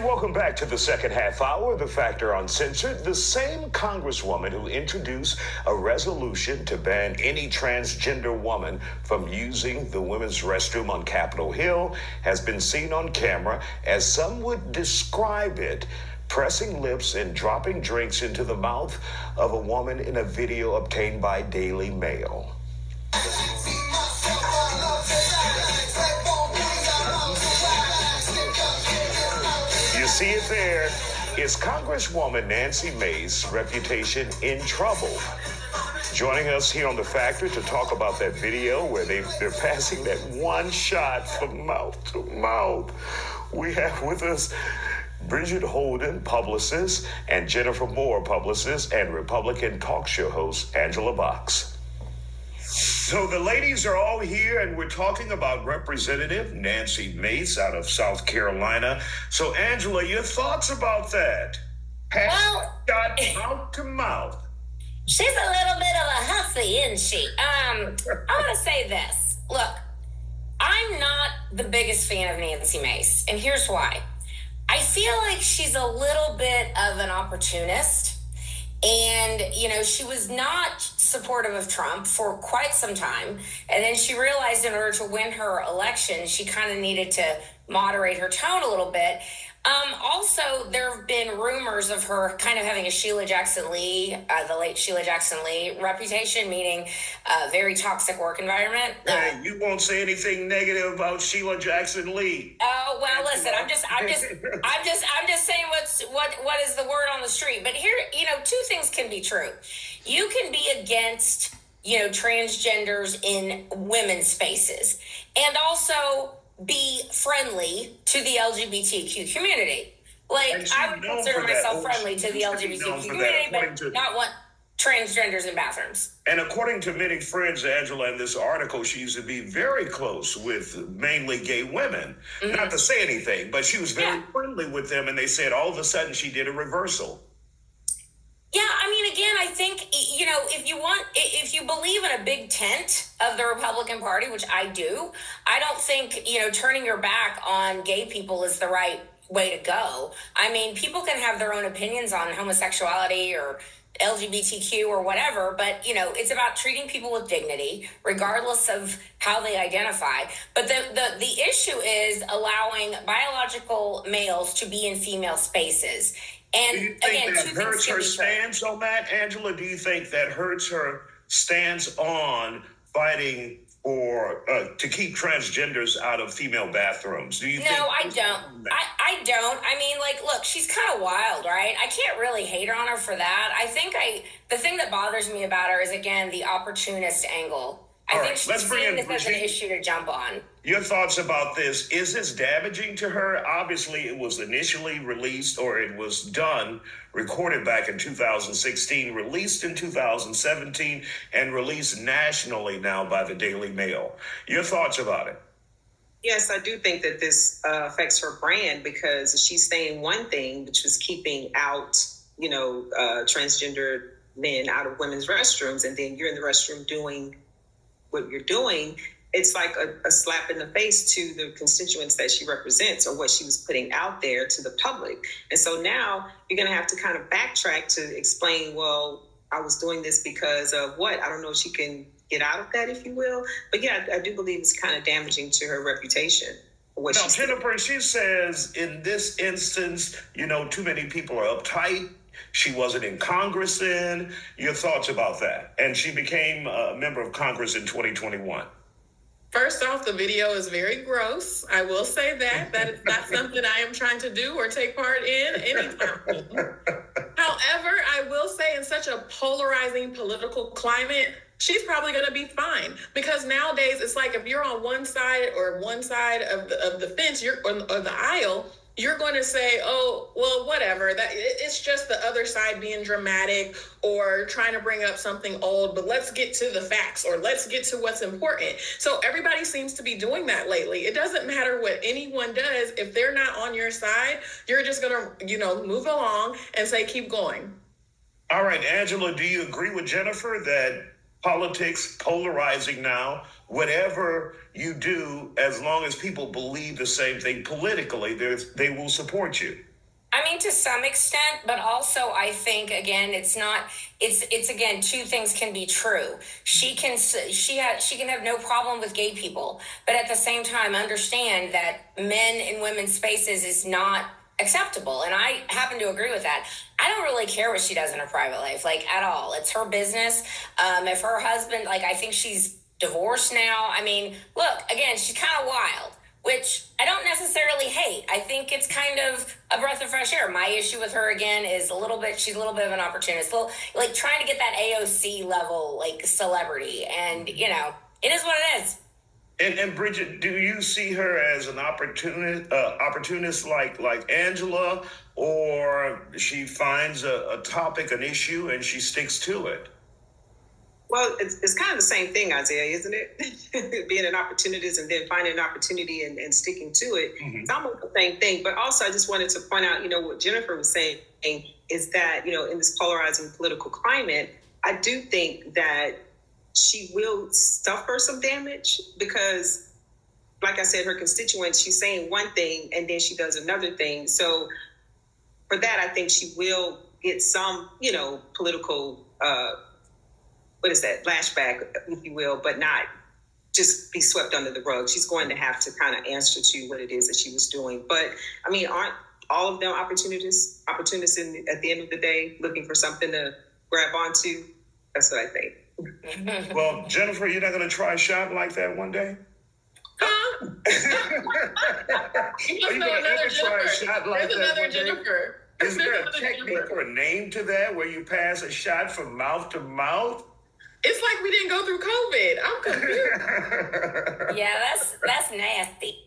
welcome back to the second half hour of the Factor Uncensored. The same congresswoman who introduced a resolution to ban any transgender woman from using the women's restroom on Capitol Hill has been seen on camera, as some would describe it, pressing lips and dropping drinks into the mouth of a woman in a video obtained by Daily Mail. You see it there. Is Congresswoman Nancy Mace's reputation in trouble? Joining us here on The Factor to talk about that video where they're passing that one shot from mouth to mouth. We have with us Bridget Holden, publicist, and Jennifer Moore, publicist, and Republican talk show host Angela Box. So the ladies are all here, and we're talking about Representative Nancy Mace out of South Carolina. So, Angela, your thoughts about that? Shot mouth to mouth. She's a little bit of a hussy, isn't she? I want to say this. Look, I'm not the biggest fan of Nancy Mace, and here's why. I feel like she's a little bit of an opportunist. And, she was not supportive of Trump for quite some time. And then she realized in order to win her election, she kind of needed to moderate her tone a little bit. Also, there have been rumors of her kind of having a Sheila Jackson Lee, the late Sheila Jackson Lee reputation, meaning a very toxic work environment. Hey, you won't say anything negative about Sheila Jackson Lee. Oh, well, listen, I'm just saying what is the word on the street. But here, two things can be true. You can be against, transgenders in women's spaces, and also be friendly to the LGBTQ community. Like, I would consider myself friendly to the LGBTQ community, but not want transgenders in bathrooms. And according to many friends, Angela, in this article, she used to be very close with mainly gay women. Mm-hmm. Not to say anything, but she was very friendly with them, and they said all of a sudden she did a reversal. Yeah, again, I think, if you believe in a big tent of the Republican Party, which I do, I don't think, turning your back on gay people is the right way to go. People can have their own opinions on homosexuality or LGBTQ or whatever, but, it's about treating people with dignity, regardless of how they identify. But the issue is allowing biological males to be in female spaces. And do you think again, that hurts her stance on that, Angela? Do you think that hurts her stance on fighting for to keep transgenders out of female bathrooms? Do you? No, I don't. I don't. Look, she's kind of wild, right? I can't really hate her on her for that. I think the thing that bothers me about her is, again, the opportunist angle. I think she's seeing this as an issue to jump on. Your thoughts about this? Is this damaging to her? Obviously, it was initially released, or it was done, recorded back in 2016, released in 2017, and released nationally now by the Daily Mail. Your thoughts about it? Yes, I do think that this affects her brand, because she's saying one thing, which was keeping out, transgender men out of women's restrooms, and then you're in the restroom doing what you're doing. It's like a slap in the face to the constituents that she represents, or what she was putting out there to the public. And so now you're going to have to kind of backtrack to explain, well, I was doing this because of what? I don't know if she can get out of that, if you will. But yeah, I do believe it's kind of damaging to her reputation. Now, Jennifer, she says in this instance, too many people are uptight. She wasn't in Congress then. Your thoughts about that? And she became a member of Congress in 2021. First off, the video is very gross. I will say that. That is not something I am trying to do or take part in anytime. However, I will say, in such a polarizing political climate, she's probably going to be fine, because nowadays it's like, if you're on one side of the fence, or the aisle, you're going to say, oh, well, whatever. That it's just the other side being dramatic or trying to bring up something old, but let's get to the facts, or let's get to what's important. So everybody seems to be doing that lately. It doesn't matter what anyone does. If they're not on your side, you're just going to, move along and say, keep going. All right, Angela, do you agree with Jennifer that politics polarizing now? Whatever you do, as long as people believe the same thing politically, they will support you? I mean, to some extent, but also I think again, it's again, two things can be true. She can have no problem with gay people, but at the same time, understand that men in women's spaces is not acceptable, and I happen to agree with that. I don't really care what she does in her private life, like at all. It's her business. If her husband, like, I think she's divorced now. I mean, look, again, she's kind of wild, which I don't necessarily hate. I think it's kind of a breath of fresh air. My issue with her, again, is she's a little bit of an opportunist, like trying to get that AOC level, like, celebrity. And, you know, it is what it is. And Bridget, do you see her as an opportunist like Angela, or she finds a topic, an issue, and she sticks to it? Well, it's kind of the same thing, Isaiah, isn't it? Being an opportunist and then finding an opportunity and sticking to it. Mm-hmm. It's almost the same thing. But also, I just wanted to point out, you know, what Jennifer was saying is that, you know, in this polarizing political climate, I do think that she will suffer some damage because, like I said, her constituents, she's saying one thing and then she does another thing. So for that, I think she will get some, you know, political flashback, if you will, but not just be swept under the rug. She's going to have to kind of answer to what it is that she was doing. But I mean, aren't all of them opportunists at the end of the day, looking for something to grab onto? That's what I think. Well, Jennifer, you're not going to try a shot like that one day? Huh? You must know another Jennifer. There's another Jennifer. Is there a technique or a name to that where you pass a shot from mouth to mouth? It's like we didn't go through COVID. I'm confused. Yeah, that's nasty.